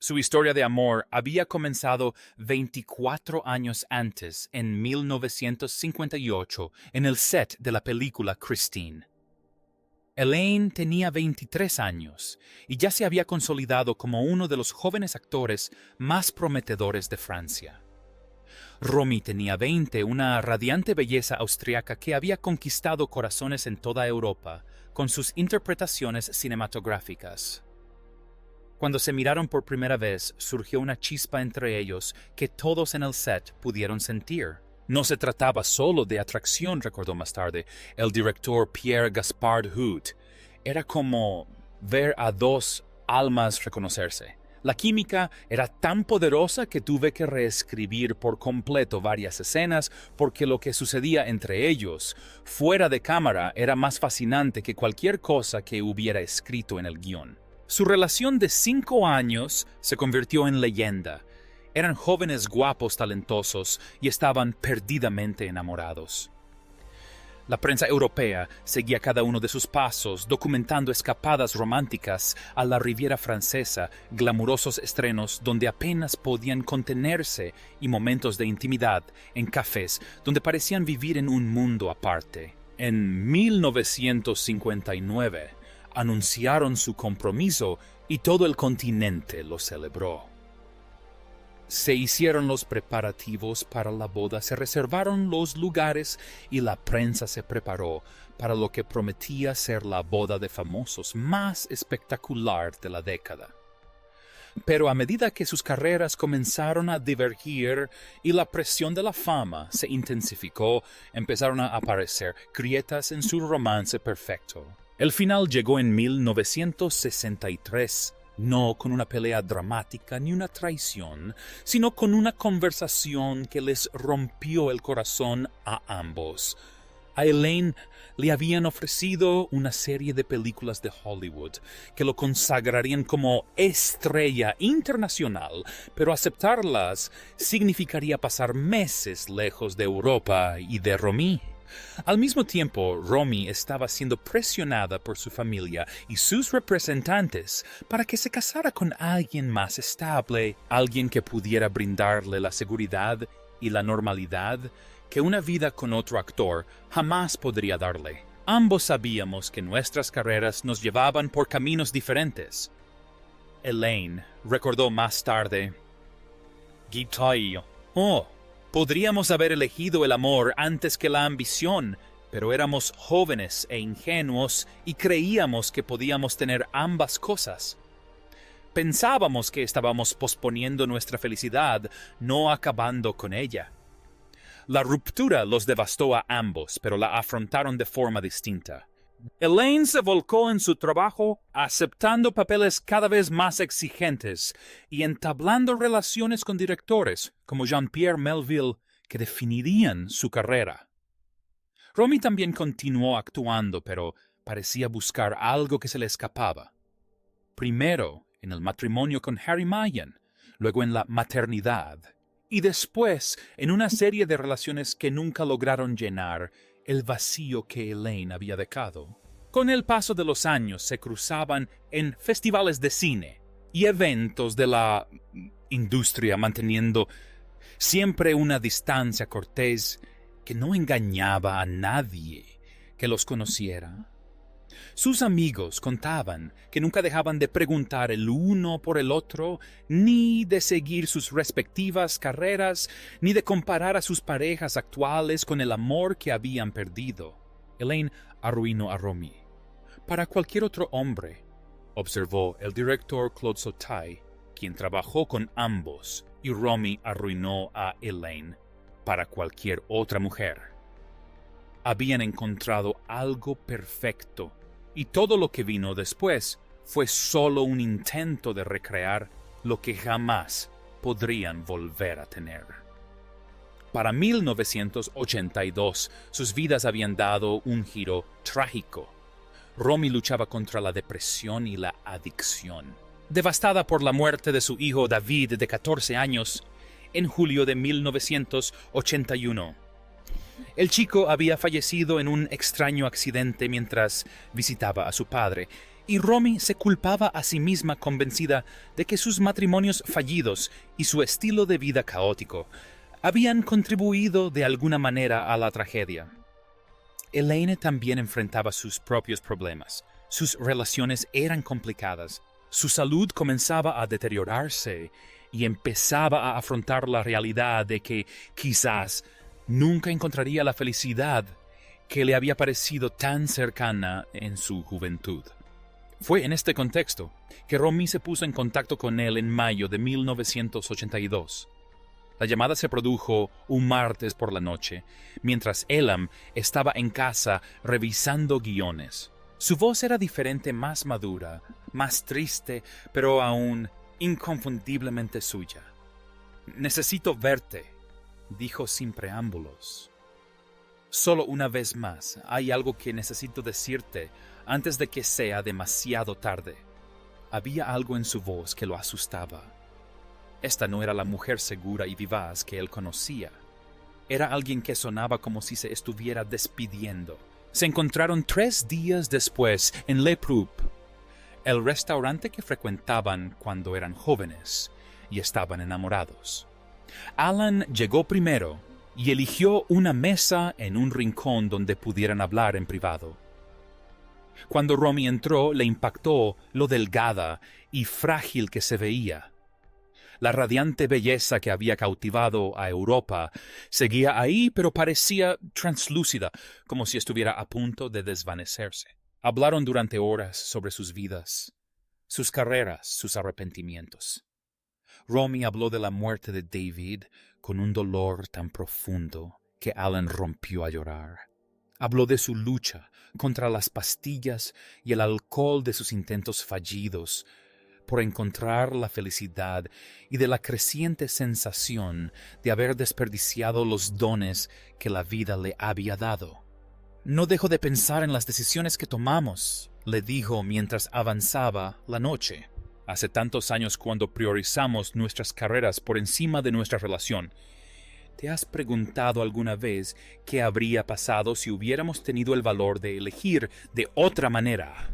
Su historia de amor había comenzado 24 años antes, en 1958, en el set de la película Christine. Elaine tenía 23 años y ya se había consolidado como uno de los jóvenes actores más prometedores de Francia. Romy tenía 20, una radiante belleza austriaca que había conquistado corazones en toda Europa con sus interpretaciones cinematográficas. Cuando se miraron por primera vez, surgió una chispa entre ellos que todos en el set pudieron sentir. No se trataba solo de atracción, recordó más tarde el director Pierre Gaspard Huot. Era como ver a dos almas reconocerse. La química era tan poderosa que tuve que reescribir por completo varias escenas porque lo que sucedía entre ellos, fuera de cámara, era más fascinante que cualquier cosa que hubiera escrito en el guión. Su relación de 5 años se convirtió en leyenda. Eran jóvenes guapos, talentosos y estaban perdidamente enamorados. La prensa europea seguía cada uno de sus pasos, documentando escapadas románticas a la Riviera Francesa, glamurosos estrenos donde apenas podían contenerse y momentos de intimidad en cafés donde parecían vivir en un mundo aparte. En 1959, anunciaron su compromiso y todo el continente lo celebró. Se hicieron los preparativos para la boda, se reservaron los lugares y la prensa se preparó para lo que prometía ser la boda de famosos más espectacular de la década. Pero a medida que sus carreras comenzaron a divergir y la presión de la fama se intensificó, empezaron a aparecer grietas en su romance perfecto. El final llegó en 1963, no con una pelea dramática ni una traición, sino con una conversación que les rompió el corazón a ambos. A Elaine le habían ofrecido una serie de películas de Hollywood que lo consagrarían como estrella internacional, pero aceptarlas significaría pasar meses lejos de Europa y de Romy. Al mismo tiempo, Romy estaba siendo presionada por su familia y sus representantes para que se casara con alguien más estable, alguien que pudiera brindarle la seguridad y la normalidad que una vida con otro actor jamás podría darle. Ambos sabíamos que nuestras carreras nos llevaban por caminos diferentes. Elaine recordó más tarde: podríamos haber elegido el amor antes que la ambición, pero éramos jóvenes e ingenuos y creíamos que podíamos tener ambas cosas. Pensábamos que estábamos posponiendo nuestra felicidad, no acabando con ella. La ruptura los devastó a ambos, pero la afrontaron de forma distinta. Elaine se volcó en su trabajo, aceptando papeles cada vez más exigentes y entablando relaciones con directores como Jean-Pierre Melville que definirían su carrera. Romy también continuó actuando, pero parecía buscar algo que se le escapaba. Primero en el matrimonio con Harry Mayen, luego en la maternidad, y después en una serie de relaciones que nunca lograron llenar el vacío que Elaine había dejado. Con el paso de los años se cruzaban en festivales de cine y eventos de la industria, manteniendo siempre una distancia cortés que no engañaba a nadie que los conociera. Sus amigos contaban que nunca dejaban de preguntar el uno por el otro, ni de seguir sus respectivas carreras, ni de comparar a sus parejas actuales con el amor que habían perdido. Elaine arruinó a Romy. Para cualquier otro hombre, observó el director Claude Sautet, quien trabajó con ambos, y Romy arruinó a Elaine. Para cualquier otra mujer, habían encontrado algo perfecto, y todo lo que vino después fue solo un intento de recrear lo que jamás podrían volver a tener. Para 1982, sus vidas habían dado un giro trágico. Romy luchaba contra la depresión y la adicción. Devastada por la muerte de su hijo David, de 14 años, en julio de 1981. El chico había fallecido en un extraño accidente mientras visitaba a su padre, Y Romy se culpaba a sí misma convencida de que sus matrimonios fallidos y su estilo de vida caótico habían contribuido de alguna manera a la tragedia. Elaine también enfrentaba sus propios problemas. Sus relaciones eran complicadas. Su salud comenzaba a deteriorarse y empezaba a afrontar la realidad de que quizás nunca encontraría la felicidad que le había parecido tan cercana en su juventud. Fue en este contexto que Romy se puso en contacto con él en mayo de 1982. La llamada se produjo un martes por la noche, mientras Elam estaba en casa revisando guiones. Su voz era diferente, más madura, más triste, pero aún inconfundiblemente suya. «Necesito verte», dijo sin preámbulos. «Solo una vez más, hay algo que necesito decirte antes de que sea demasiado tarde». Había algo en su voz que lo asustaba. Esta no era la mujer segura y vivaz que él conocía. Era alguien que sonaba como si se estuviera despidiendo. Se encontraron 3 días después en Le Proup, el restaurante que frecuentaban cuando eran jóvenes y estaban enamorados. Alan llegó primero y eligió una mesa en un rincón donde pudieran hablar en privado. Cuando Romy entró, le impactó lo delgada y frágil que se veía. La radiante belleza que había cautivado a Europa seguía ahí, pero parecía translúcida, como si estuviera a punto de desvanecerse. Hablaron durante horas sobre sus vidas, sus carreras, sus arrepentimientos. Romy habló de la muerte de David con un dolor tan profundo que Alan rompió a llorar. Habló de su lucha contra las pastillas y el alcohol, de sus intentos fallidos por encontrar la felicidad y de la creciente sensación de haber desperdiciado los dones que la vida le había dado. «No dejo de pensar en las decisiones que tomamos», le dijo mientras avanzaba la noche. «Hace tantos años, cuando priorizamos nuestras carreras por encima de nuestra relación. ¿Te has preguntado alguna vez qué habría pasado si hubiéramos tenido el valor de elegir de otra manera?»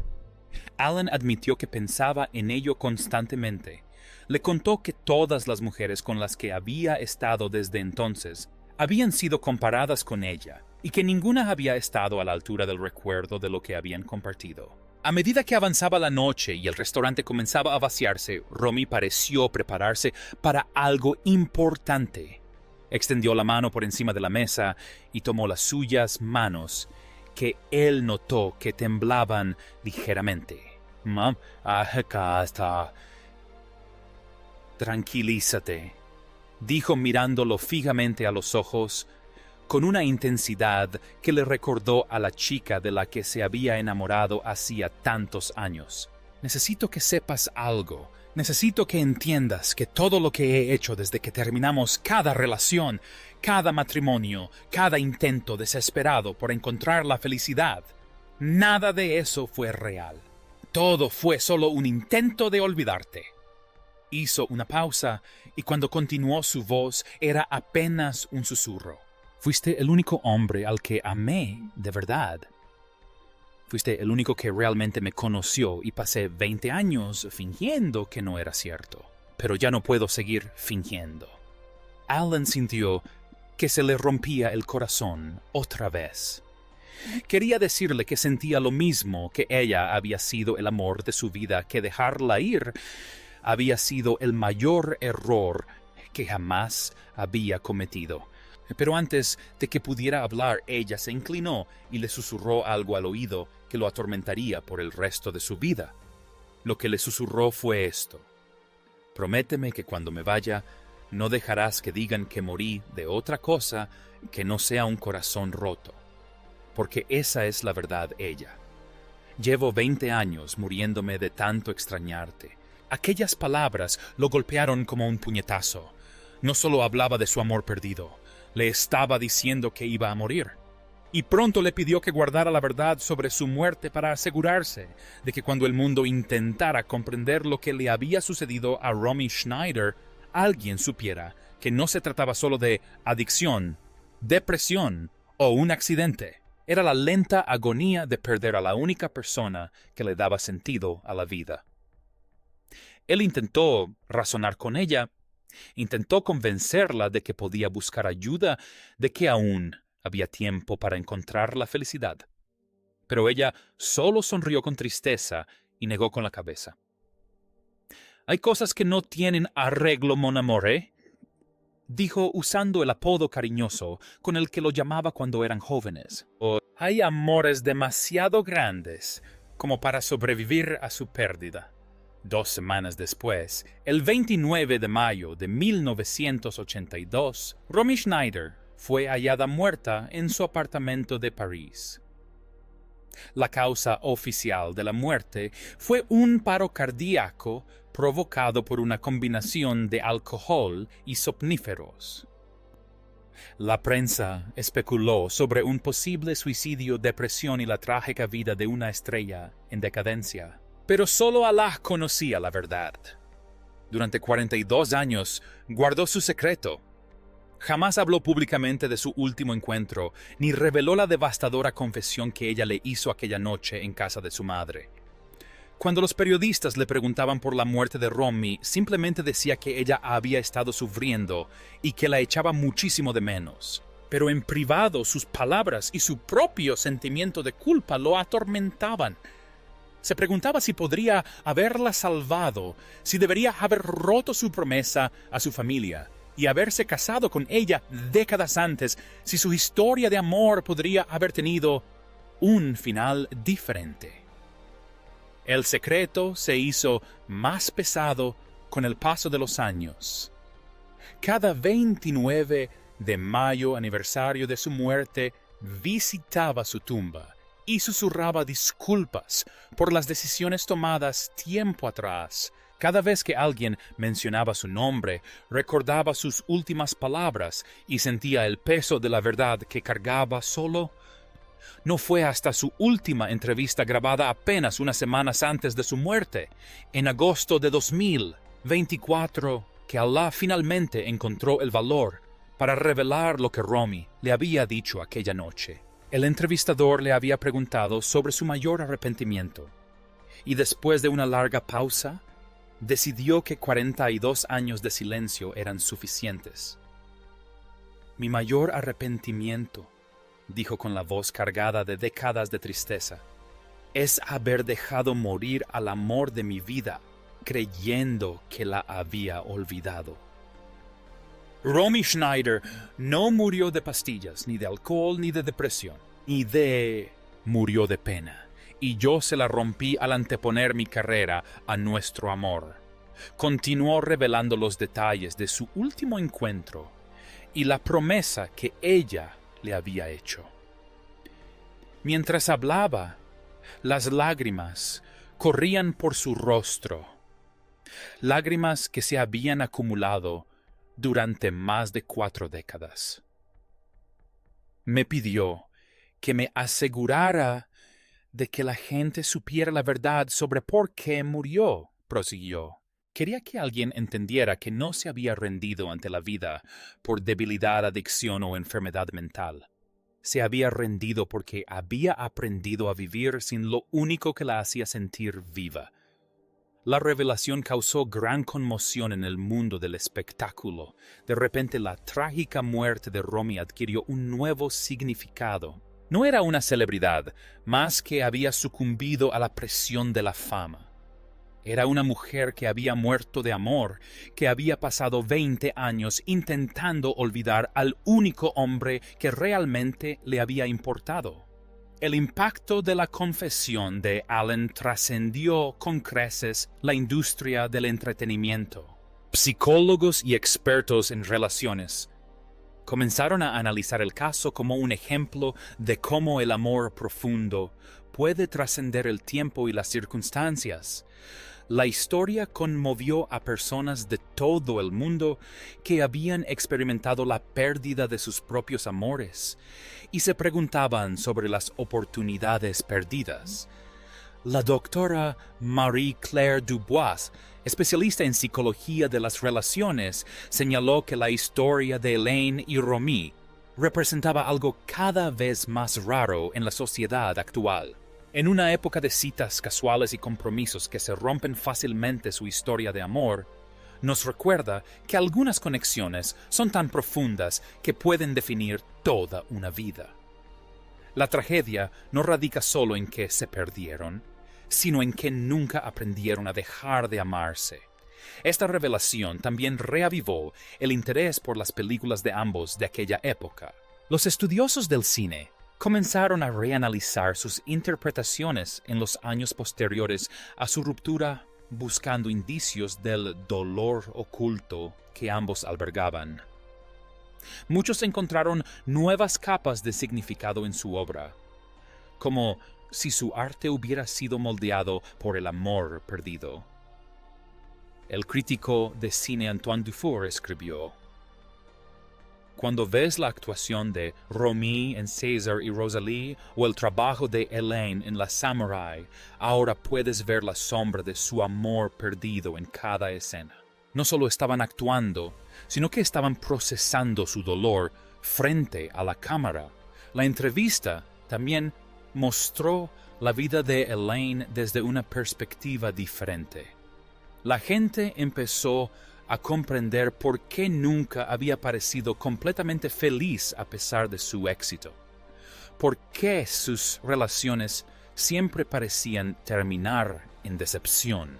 Alan admitió que pensaba en ello constantemente. Le contó que todas las mujeres con las que había estado desde entonces habían sido comparadas con ella, y que ninguna había estado a la altura del recuerdo de lo que habían compartido. A medida que avanzaba la noche y el restaurante comenzaba a vaciarse, Romy pareció prepararse para algo importante. Extendió la mano por encima de la mesa y tomó las suyas manos, que él notó que temblaban ligeramente. Acá está. «Tranquilízate», dijo mirándolo fijamente a los ojos, con una intensidad que le recordó a la chica de la que se había enamorado hacía tantos años. «Necesito que sepas algo. Necesito que entiendas que todo lo que he hecho desde que terminamos cada relación, cada matrimonio, cada intento desesperado por encontrar la felicidad, nada de eso fue real. Todo fue solo un intento de olvidarte». Hizo una pausa y cuando continuó su voz era apenas un susurro. «Fuiste el único hombre al que amé de verdad. Fuiste el único que realmente me conoció y pasé 20 años fingiendo que no era cierto. Pero ya no puedo seguir fingiendo». Alan sintió que se le rompía el corazón otra vez. Quería decirle que sentía lo mismo, que ella había sido el amor de su vida, que dejarla ir había sido el mayor error que jamás había cometido. Pero antes de que pudiera hablar, ella se inclinó y le susurró algo al oído que lo atormentaría por el resto de su vida. Lo que le susurró fue esto: «Prométeme que cuando me vaya, no dejarás que digan que morí de otra cosa que no sea un corazón roto». Porque esa es la verdad, ella. Llevo 20 años muriéndome de tanto extrañarte. Aquellas palabras lo golpearon como un puñetazo. No solo hablaba de su amor perdido, le estaba diciendo que iba a morir. Y pronto le pidió que guardara la verdad sobre su muerte para asegurarse de que cuando el mundo intentara comprender lo que le había sucedido a Romy Schneider, alguien supiera que no se trataba solo de adicción, depresión o un accidente. Era la lenta agonía de perder a la única persona que le daba sentido a la vida. Él intentó razonar con ella, intentó convencerla de que podía buscar ayuda, de que aún había tiempo para encontrar la felicidad. Pero ella solo sonrió con tristeza y negó con la cabeza. «Hay cosas que no tienen arreglo, mon amore», dijo usando el apodo cariñoso con el que lo llamaba cuando eran jóvenes. «O hay amores demasiado grandes como para sobrevivir a su pérdida». 2 semanas después, el 29 de mayo de 1982, Romy Schneider fue hallada muerta en su apartamento de París. La causa oficial de la muerte fue un paro cardíaco provocado por una combinación de alcohol y somníferos. La prensa especuló sobre un posible suicidio, depresión y la trágica vida de una estrella en decadencia. Pero solo Alá conocía la verdad. Durante 42 años guardó su secreto. Jamás habló públicamente de su último encuentro, ni reveló la devastadora confesión que ella le hizo aquella noche en casa de su madre. Cuando los periodistas le preguntaban por la muerte de Romy, simplemente decía que ella había estado sufriendo y que la echaba muchísimo de menos. Pero en privado sus palabras y su propio sentimiento de culpa lo atormentaban. Se preguntaba si podría haberla salvado, si debería haber roto su promesa a su familia y haberse casado con ella décadas antes, si su historia de amor podría haber tenido un final diferente. El secreto se hizo más pesado con el paso de los años. Cada 29 de mayo, aniversario de su muerte, visitaba su tumba y susurraba disculpas por las decisiones tomadas tiempo atrás. Cada vez que alguien mencionaba su nombre, recordaba sus últimas palabras y sentía el peso de la verdad que cargaba solo. No fue hasta su última entrevista grabada apenas unas semanas antes de su muerte, en agosto de 2024, que Alá finalmente encontró el valor para revelar lo que Romy le había dicho aquella noche. El entrevistador le había preguntado sobre su mayor arrepentimiento, y después de una larga pausa, decidió que 42 años de silencio eran suficientes. «Mi mayor arrepentimiento», dijo con la voz cargada de décadas de tristeza, «es haber dejado morir al amor de mi vida, creyendo que la había olvidado». Romy Schneider no murió de pastillas, ni de alcohol, ni de depresión, murió de pena, y yo se la rompí al anteponer mi carrera a nuestro amor. Continuó revelando los detalles de su último encuentro y la promesa que ella le había hecho. Mientras hablaba, las lágrimas corrían por su rostro, lágrimas que se habían acumulado durante más de 4 décadas. Me pidió que me asegurara de que la gente supiera la verdad sobre por qué murió, prosiguió. Quería que alguien entendiera que no se había rendido ante la vida por debilidad, adicción o enfermedad mental. Se había rendido porque había aprendido a vivir sin lo único que la hacía sentir viva. La revelación causó gran conmoción en el mundo del espectáculo. De repente la trágica muerte de Romy adquirió un nuevo significado. No era una celebridad, más que había sucumbido a la presión de la fama. Era una mujer que había muerto de amor, que había pasado 20 años intentando olvidar al único hombre que realmente le había importado. El impacto de la confesión de Allen trascendió con creces la industria del entretenimiento. Psicólogos y expertos en relaciones comenzaron a analizar el caso como un ejemplo de cómo el amor profundo puede trascender el tiempo y las circunstancias. La historia conmovió a personas de todo el mundo que habían experimentado la pérdida de sus propios amores y se preguntaban sobre las oportunidades perdidas. La doctora Marie-Claire Dubois, especialista en psicología de las relaciones, señaló que la historia de Elaine y Romy representaba algo cada vez más raro en la sociedad actual. En una época de citas casuales y compromisos que se rompen fácilmente su historia de amor, nos recuerda que algunas conexiones son tan profundas que pueden definir toda una vida. La tragedia no radica solo en que se perdieron, sino en que nunca aprendieron a dejar de amarse. Esta revelación también reavivó el interés por las películas de ambos de aquella época. Los estudiosos del cine comenzaron a reanalizar sus interpretaciones en los años posteriores a su ruptura, buscando indicios del dolor oculto que ambos albergaban. Muchos encontraron nuevas capas de significado en su obra, como si su arte hubiera sido moldeado por el amor perdido. El crítico de cine Antoine Dufour escribió: cuando ves la actuación de Romy en César y Rosalie o el trabajo de Elaine en La Samurai, ahora puedes ver la sombra de su amor perdido en cada escena. No solo estaban actuando, sino que estaban procesando su dolor frente a la cámara. La entrevista también mostró la vida de Elaine desde una perspectiva diferente. La gente empezó a comprender por qué nunca había parecido completamente feliz a pesar de su éxito. Por qué sus relaciones siempre parecían terminar en decepción.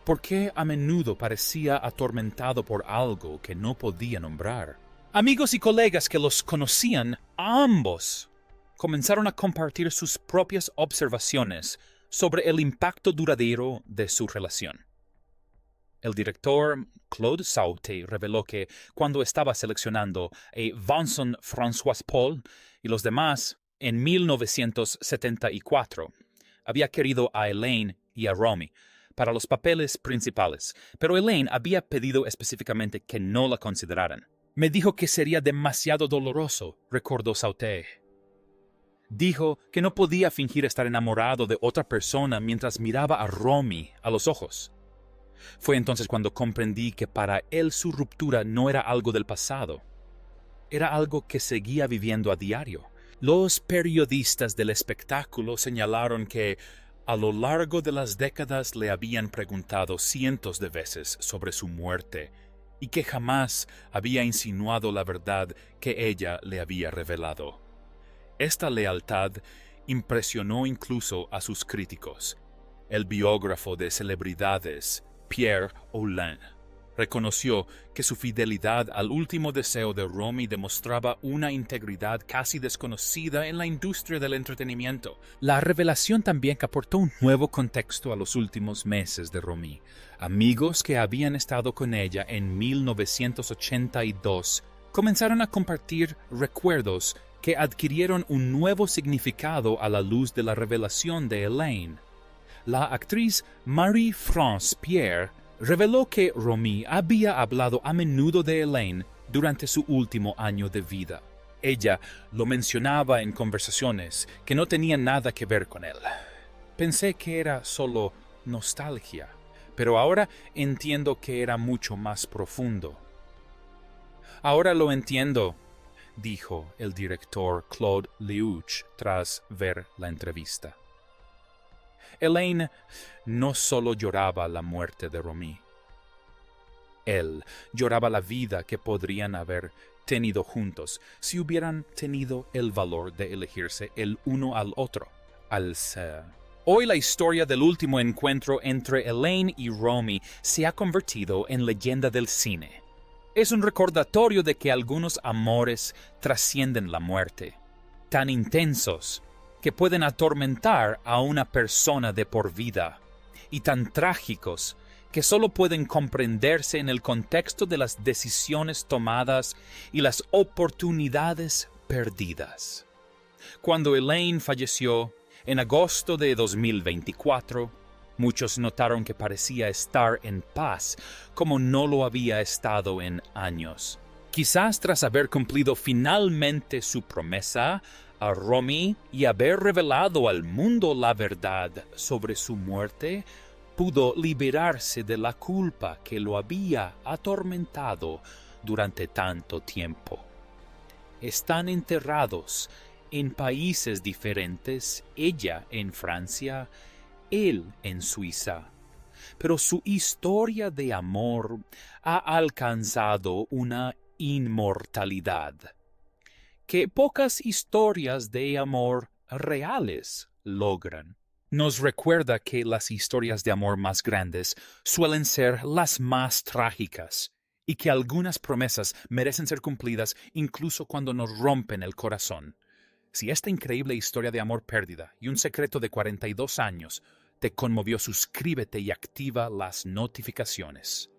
¿Por qué a menudo parecía atormentado por algo que no podía nombrar? Amigos y colegas que los conocían, ambos comenzaron a compartir sus propias observaciones sobre el impacto duradero de su relación. El director Claude Sauté reveló que cuando estaba seleccionando a Vincent François Paul y los demás en 1974, había querido a Elaine y a Romy para los papeles principales, pero Elaine había pedido específicamente que no la consideraran. Me dijo que sería demasiado doloroso, recordó Sauté. Dijo que no podía fingir estar enamorado de otra persona mientras miraba a Romy a los ojos. Fue entonces cuando comprendí que para él su ruptura no era algo del pasado. Era algo que seguía viviendo a diario. Los periodistas del espectáculo señalaron que a lo largo de las décadas le habían preguntado cientos de veces sobre su muerte y que jamás había insinuado la verdad que ella le había revelado. Esta lealtad impresionó incluso a sus críticos. El biógrafo de celebridades, Pierre Oulin, reconoció que su fidelidad al último deseo de Romy demostraba una integridad casi desconocida en la industria del entretenimiento. La revelación también aportó un nuevo contexto a los últimos meses de Romy. Amigos que habían estado con ella en 1982 comenzaron a compartir recuerdos que adquirieron un nuevo significado a la luz de la revelación de Elaine. La actriz Marie-France Pierre reveló que Romy había hablado a menudo de Elaine durante su último año de vida. Ella lo mencionaba en conversaciones que no tenían nada que ver con él. Pensé que era solo nostalgia, pero ahora entiendo que era mucho más profundo. Ahora lo entiendo, dijo el director Claude Lelouch tras ver la entrevista. Elaine no solo lloraba la muerte de Romy. Él lloraba la vida que podrían haber tenido juntos si hubieran tenido el valor de elegirse el uno al otro. Hoy la historia del último encuentro entre Elaine y Romy se ha convertido en leyenda del cine. Es un recordatorio de que algunos amores trascienden la muerte, tan intensos que pueden atormentar a una persona de por vida, y tan trágicos que solo pueden comprenderse en el contexto de las decisiones tomadas y las oportunidades perdidas. Cuando Elaine falleció en agosto de 2024, muchos notaron que parecía estar en paz como no lo había estado en años. Quizás tras haber cumplido finalmente su promesa a Romy y haber revelado al mundo la verdad sobre su muerte, pudo liberarse de la culpa que lo había atormentado durante tanto tiempo. están enterrados en países diferentes, ella en Francia, él en Suiza. Pero su historia de amor ha alcanzado una inmortalidad que pocas historias de amor reales logran. Nos recuerda que las historias de amor más grandes suelen ser las más trágicas y que algunas promesas merecen ser cumplidas incluso cuando nos rompen el corazón. Si esta increíble historia de amor perdida y un secreto de 42 años te conmovió, suscríbete y activa las notificaciones.